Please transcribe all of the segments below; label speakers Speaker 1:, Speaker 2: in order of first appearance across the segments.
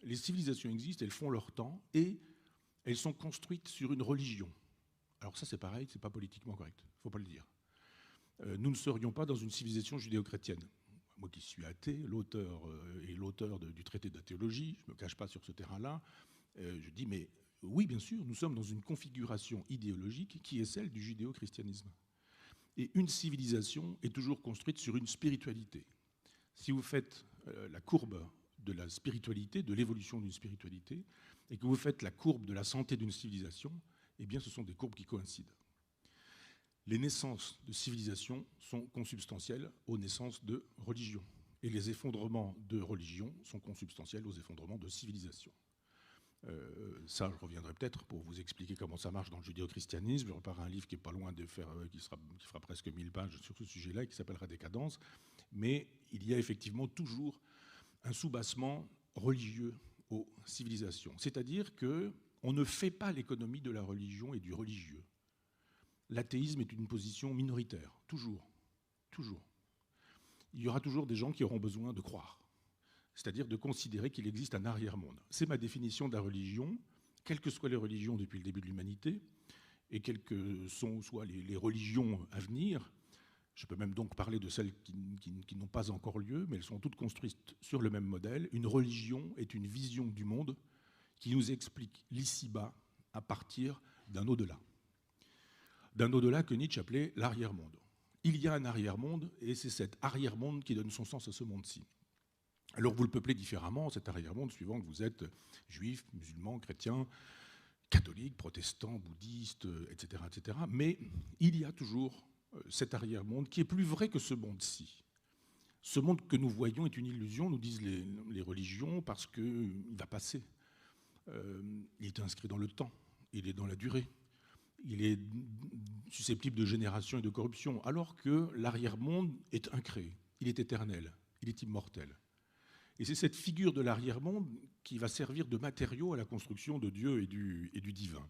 Speaker 1: Les civilisations existent, elles font leur temps, et elles sont construites sur une religion. Alors ça, c'est pareil, c'est pas politiquement correct, il ne faut pas le dire. Nous ne serions pas dans une civilisation judéo-chrétienne. Moi qui suis athée, l'auteur du traité de la théologie, je ne me cache pas sur ce terrain-là, je dis, mais oui, bien sûr, nous sommes dans une configuration idéologique qui est celle du judéo-christianisme. Et une civilisation est toujours construite sur une spiritualité. Si vous faites la courbe de la spiritualité, de l'évolution d'une spiritualité, et que vous faites la courbe de la santé d'une civilisation, eh bien ce sont des courbes qui coïncident. Les naissances de civilisations sont consubstantielles aux naissances de religions. Et les effondrements de religions sont consubstantiels aux effondrements de civilisations. Ça, je reviendrai peut-être pour vous expliquer comment ça marche dans le judéo-christianisme. Je repars à un livre qui est pas loin de faire, qui fera presque 1000 pages sur ce sujet-là, qui s'appellera Décadence. Mais il y a effectivement toujours un soubassement religieux aux civilisations. C'est-à-dire qu'on ne fait pas l'économie de la religion et du religieux. L'athéisme est une position minoritaire, toujours, toujours. Il y aura toujours des gens qui auront besoin de croire, c'est-à-dire de considérer qu'il existe un arrière-monde. C'est ma définition de la religion, quelles que soient les religions depuis le début de l'humanité, et quelles que soient les religions à venir. Je peux même donc parler de celles qui n'ont pas encore lieu, mais elles sont toutes construites sur le même modèle. Une religion est une vision du monde qui nous explique l'ici-bas à partir d'un au-delà. D'un au-delà que Nietzsche appelait l'arrière-monde. Il y a un arrière-monde, et c'est cet arrière-monde qui donne son sens à ce monde-ci. Alors vous le peuplez différemment, cet arrière-monde, suivant que vous êtes juif, musulman, chrétien, catholique, protestant, bouddhiste, etc., etc. Mais il y a toujours cet arrière-monde qui est plus vrai que ce monde-ci. Ce monde que nous voyons est une illusion, nous disent les religions, parce qu'il va passer. Il est inscrit dans le temps, il est dans la durée. Il est susceptible de génération et de corruption, alors que l'arrière-monde est incréé, il est éternel, il est immortel. Et c'est cette figure de l'arrière-monde qui va servir de matériau à la construction de Dieu et du divin.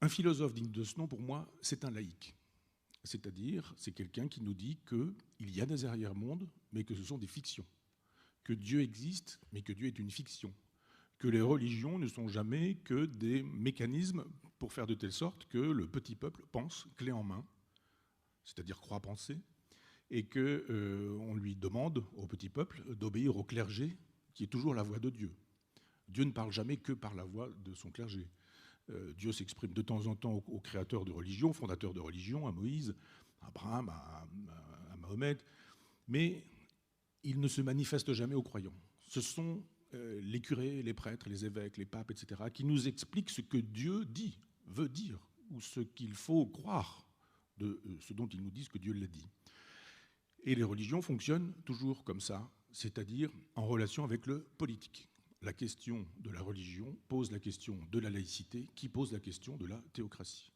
Speaker 1: Un philosophe digne de ce nom, pour moi, c'est un laïc. C'est-à-dire, c'est quelqu'un qui nous dit qu'il y a des arrière-mondes, mais que ce sont des fictions. Que Dieu existe, mais que Dieu est une fiction. Que les religions ne sont jamais que des mécanismes pour faire de telle sorte que le petit peuple pense clé en main, c'est-à-dire croit penser, et qu'on lui demande au petit peuple d'obéir au clergé, qui est toujours la voix de Dieu. Dieu ne parle jamais que par la voix de son clergé. Dieu s'exprime de temps en temps aux créateurs de religion, fondateurs de religion, à Moïse, à Abraham, à Mahomet, mais il ne se manifeste jamais aux croyants. Ce sont les curés, les prêtres, les évêques, les papes, etc., qui nous expliquent ce que Dieu dit, veut dire, ou ce qu'il faut croire de ce dont ils nous disent que Dieu l'a dit. Et les religions fonctionnent toujours comme ça, c'est-à-dire en relation avec le politique. La question de la religion pose la question de la laïcité, qui pose la question de la théocratie.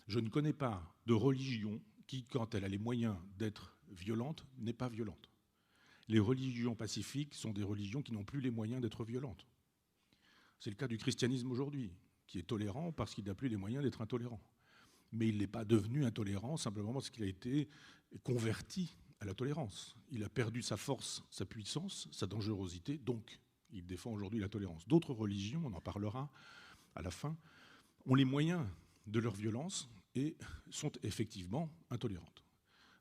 Speaker 1: Je ne connais pas de religion qui, quand elle a les moyens d'être violente, n'est pas violente. Les religions pacifiques sont des religions qui n'ont plus les moyens d'être violentes. C'est le cas du christianisme aujourd'hui, qui est tolérant parce qu'il n'a plus les moyens d'être intolérant. Mais il n'est pas devenu intolérant simplement parce qu'il a été converti à la tolérance. Il a perdu sa force, sa puissance, sa dangerosité, donc il défend aujourd'hui la tolérance. D'autres religions, on en parlera à la fin, ont les moyens de leur violence et sont effectivement intolérantes.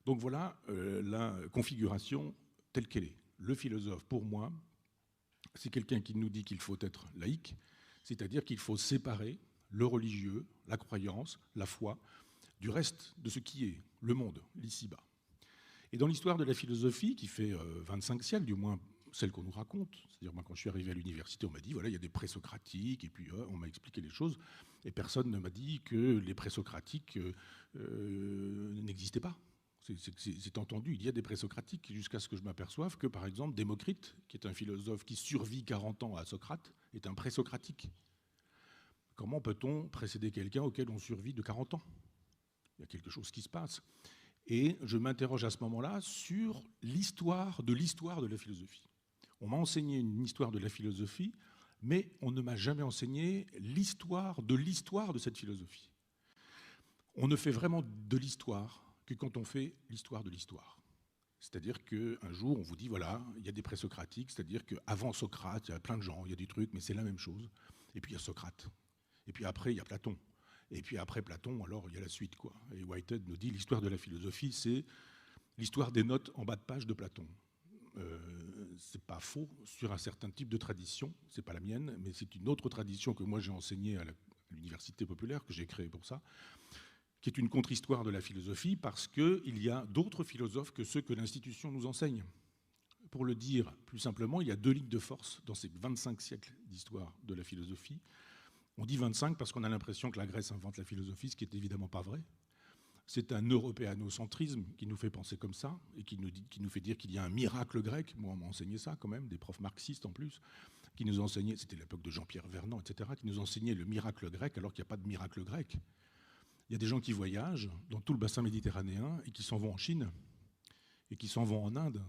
Speaker 1: Donc voilà la configuration telle qu'elle est. Le philosophe, pour moi, c'est quelqu'un qui nous dit qu'il faut être laïque, c'est-à-dire qu'il faut séparer le religieux, la croyance, la foi, du reste de ce qui est le monde, l'ici-bas. Et dans l'histoire de la philosophie, qui fait 25 siècles, du moins celle qu'on nous raconte, c'est-à-dire moi quand je suis arrivé à l'université, on m'a dit voilà, il y a des présocratiques, et puis on m'a expliqué les choses, et personne ne m'a dit que les présocratiques n'existaient pas. C'est entendu, il y a des présocratiques, jusqu'à ce que je m'aperçoive que, par exemple, Démocrite, qui est un philosophe qui survit 40 ans à Socrate, est un présocratique. Comment peut-on précéder quelqu'un auquel on survit de 40 ans ? Il y a quelque chose qui se passe. Et je m'interroge à ce moment-là sur l'histoire de la philosophie. On m'a enseigné une histoire de la philosophie, mais on ne m'a jamais enseigné l'histoire de cette philosophie. On ne fait vraiment de l'histoire que quand on fait l'histoire de l'histoire. C'est-à-dire qu'un jour, on vous dit, voilà, il y a des présocratiques, c'est-à-dire qu'avant Socrate, il y a plein de gens, il y a des trucs, mais c'est la même chose. Et puis il y a Socrate. Et puis après, il y a Platon. Et puis après Platon, alors il y a la suite, quoi. Et Whitehead nous dit, l'histoire de la philosophie, c'est l'histoire des notes en bas de page de Platon. C'est pas faux sur un certain type de tradition, c'est pas la mienne, mais c'est une autre tradition que moi j'ai enseignée à l'université populaire, que j'ai créée pour ça, qui est une contre-histoire de la philosophie, parce qu'il y a d'autres philosophes que ceux que l'institution nous enseigne. Pour le dire plus simplement, il y a deux lignes de force dans ces 25 siècles d'histoire de la philosophie. On dit 25 parce qu'on a l'impression que la Grèce invente la philosophie, ce qui n'est évidemment pas vrai. C'est un européanocentrisme qui nous fait penser comme ça, et qui nous fait dire qu'il y a un miracle grec. Moi, on m'a enseigné ça quand même, des profs marxistes en plus, qui nous enseignaient, c'était l'époque de Jean-Pierre Vernant, etc., qui nous enseignaient le miracle grec alors qu'il n'y a pas de miracle grec. Il y a des gens qui voyagent dans tout le bassin méditerranéen et qui s'en vont en Chine, et qui s'en vont en Inde,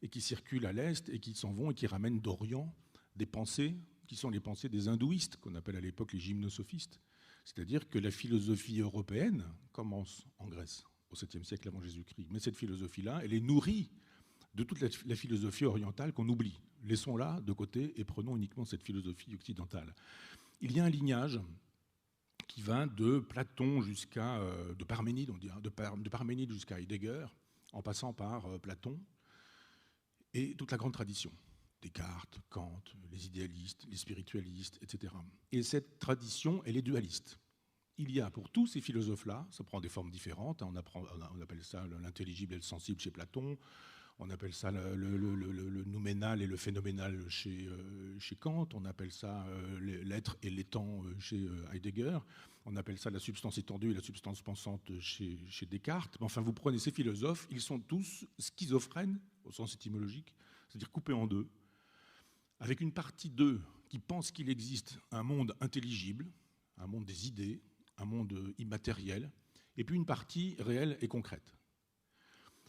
Speaker 1: et qui circulent à l'Est, et qui s'en vont et qui ramènent d'Orient des pensées qui sont les pensées des hindouistes, qu'on appelle à l'époque les gymnosophistes. C'est-à-dire que la philosophie européenne commence en Grèce, au 7e siècle avant Jésus-Christ. Mais cette philosophie-là, elle est nourrie de toute la philosophie orientale qu'on oublie. Laissons-la de côté et prenons uniquement cette philosophie occidentale. Il y a un lignage qui va de Platon jusqu'à de Parménide, on dit, de Parménide jusqu'à Heidegger, en passant par Platon et toute la grande tradition. Descartes, Kant, les idéalistes, les spiritualistes, etc. Et cette tradition, elle est dualiste. Il y a pour tous ces philosophes-là, ça prend des formes différentes, on appelle ça l'intelligible et le sensible chez Platon, on appelle ça le nouménal et le phénoménal chez Kant, on appelle ça l'être et l'étant chez Heidegger, on appelle ça la substance étendue et la substance pensante chez Descartes. Mais enfin, vous prenez ces philosophes, ils sont tous schizophrènes, au sens étymologique, c'est-à-dire coupés en deux, avec une partie d'eux qui pense qu'il existe un monde intelligible, un monde des idées, un monde immatériel, et puis une partie réelle et concrète.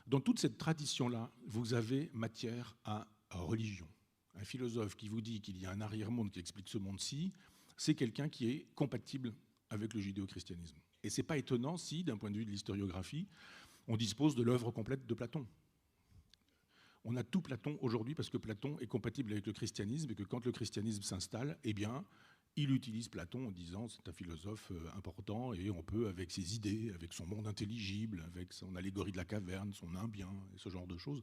Speaker 1: Dans toute cette tradition-là, vous avez matière à religion. Un philosophe qui vous dit qu'il y a un arrière-monde qui explique ce monde-ci, c'est quelqu'un qui est compatible avec le judéo-christianisme. Et ce n'est pas étonnant si, d'un point de vue de l'historiographie, on dispose de l'œuvre complète de Platon. On a tout Platon aujourd'hui parce que Platon est compatible avec le christianisme et que quand le christianisme s'installe, eh bien, il utilise Platon en disant c'est un philosophe important et on peut, avec ses idées, avec son monde intelligible, avec son allégorie de la caverne, son nimbien et ce genre de choses,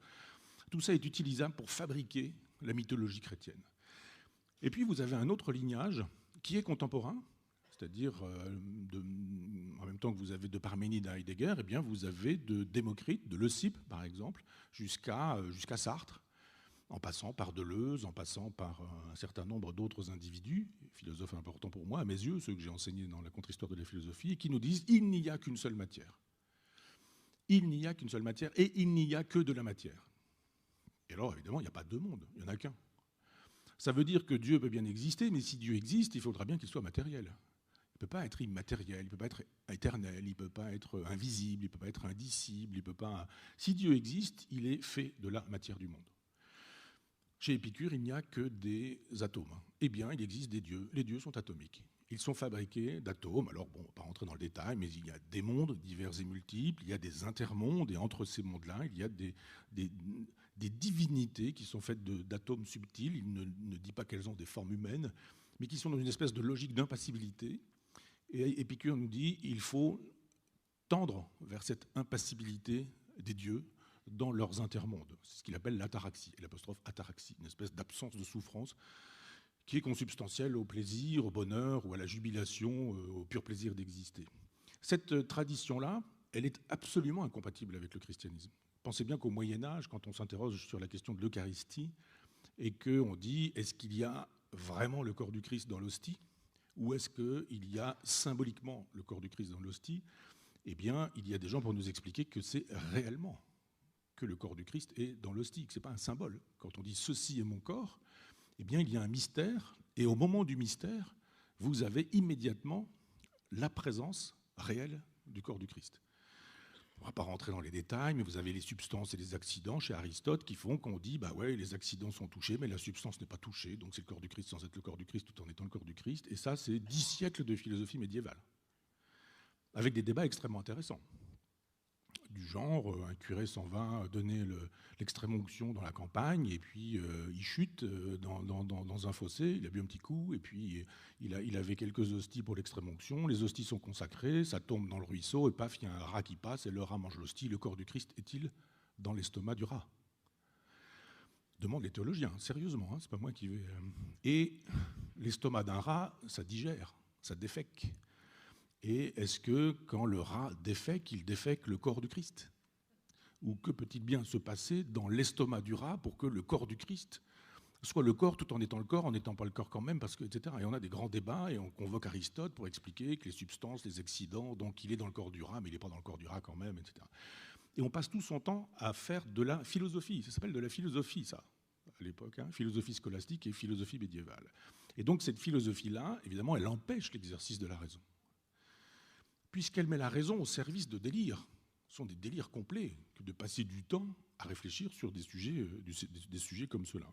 Speaker 1: tout ça est utilisable pour fabriquer la mythologie chrétienne. Et puis vous avez un autre lignage qui est contemporain, c'est-à-dire en même temps que vous avez de Parménide à Heidegger, eh bien vous avez de Démocrite, de Leucippe par exemple, jusqu'à Sartre, en passant par Deleuze, en passant par un certain nombre d'autres individus, philosophes importants pour moi, à mes yeux, ceux que j'ai enseignés dans la contre-histoire de la philosophie, et qui nous disent il n'y a qu'une seule matière. Il n'y a qu'une seule matière et il n'y a que de la matière. Et alors évidemment, il n'y a pas deux mondes, il n'y en a qu'un. Ça veut dire que Dieu peut bien exister, mais si Dieu existe, il faudra bien qu'il soit matériel. Il ne peut pas être immatériel, il ne peut pas être éternel, il ne peut pas être invisible, il ne peut pas être indicible, il peut pas... Si Dieu existe, il est fait de la matière du monde. Chez Épicure, il n'y a que des atomes. Eh bien, il existe des dieux. Les dieux sont atomiques. Ils sont fabriqués d'atomes. Alors, bon, on ne va pas rentrer dans le détail, mais il y a des mondes divers et multiples, il y a des intermondes, et entre ces mondes-là, il y a des divinités qui sont faites d'atomes subtils. Il ne dit pas qu'elles ont des formes humaines, mais qui sont dans une espèce de logique d'impassibilité. Et Épicure nous dit qu'il faut tendre vers cette impassibilité des dieux dans leurs intermondes. C'est ce qu'il appelle l'ataraxie, et l'apostrophe ataraxie, une espèce d'absence de souffrance qui est consubstantielle au plaisir, au bonheur ou à la jubilation, au pur plaisir d'exister. Cette tradition-là, elle est absolument incompatible avec le christianisme. Pensez bien qu'au Moyen-Âge, quand on s'interroge sur la question de l'Eucharistie, et qu'on dit est-ce qu'il y a vraiment le corps du Christ dans l'hostie, ou est-ce qu'il y a symboliquement le corps du Christ dans l'hostie, eh bien, il y a des gens pour nous expliquer que c'est réellement que le corps du Christ est dans l'hostie, que ce n'est pas un symbole. Quand on dit « ceci est mon corps », eh bien, il y a un mystère, et au moment du mystère, vous avez immédiatement la présence réelle du corps du Christ. On ne va pas rentrer dans les détails, mais vous avez les substances et les accidents chez Aristote qui font qu'on dit bah ouais, les accidents sont touchés, mais la substance n'est pas touchée, donc c'est le corps du Christ sans être le corps du Christ tout en étant le corps du Christ. Et ça, c'est 10 siècles de philosophie médiévale, avec des débats extrêmement intéressants. du genre, un curé s'en va donner l'extrême onction dans la campagne, et puis il chute dans un fossé, il a bu un petit coup, et puis il avait quelques hosties pour l'extrême onction, les hosties sont consacrées, ça tombe dans le ruisseau, et paf, il y a un rat qui passe, et le rat mange l'hostie, le corps du Christ est-il dans l'estomac du rat? Demande les théologiens, sérieusement, hein, c'est pas moi qui vais... Et l'estomac d'un rat, ça digère, ça défèque. Et est-ce que quand le rat défèque, il défèque le corps du Christ? Ou que peut-il bien se passer dans l'estomac du rat pour que le corps du Christ soit le corps tout en étant le corps, en n'étant pas le corps quand même, parce que, etc. Et on a des grands débats, et on convoque Aristote pour expliquer que les substances, les accidents, donc il est dans le corps du rat, mais il n'est pas dans le corps du rat quand même, etc. Et on passe tout son temps à faire de la philosophie. Ça s'appelle de la philosophie, ça, à l'époque, hein, philosophie scolastique et philosophie médiévale. Et donc cette philosophie-là, évidemment, elle empêche l'exercice de la raison. Puisqu'elle met la raison au service de délires. Ce sont des délires complets que de passer du temps à réfléchir sur des sujets comme ceux-là.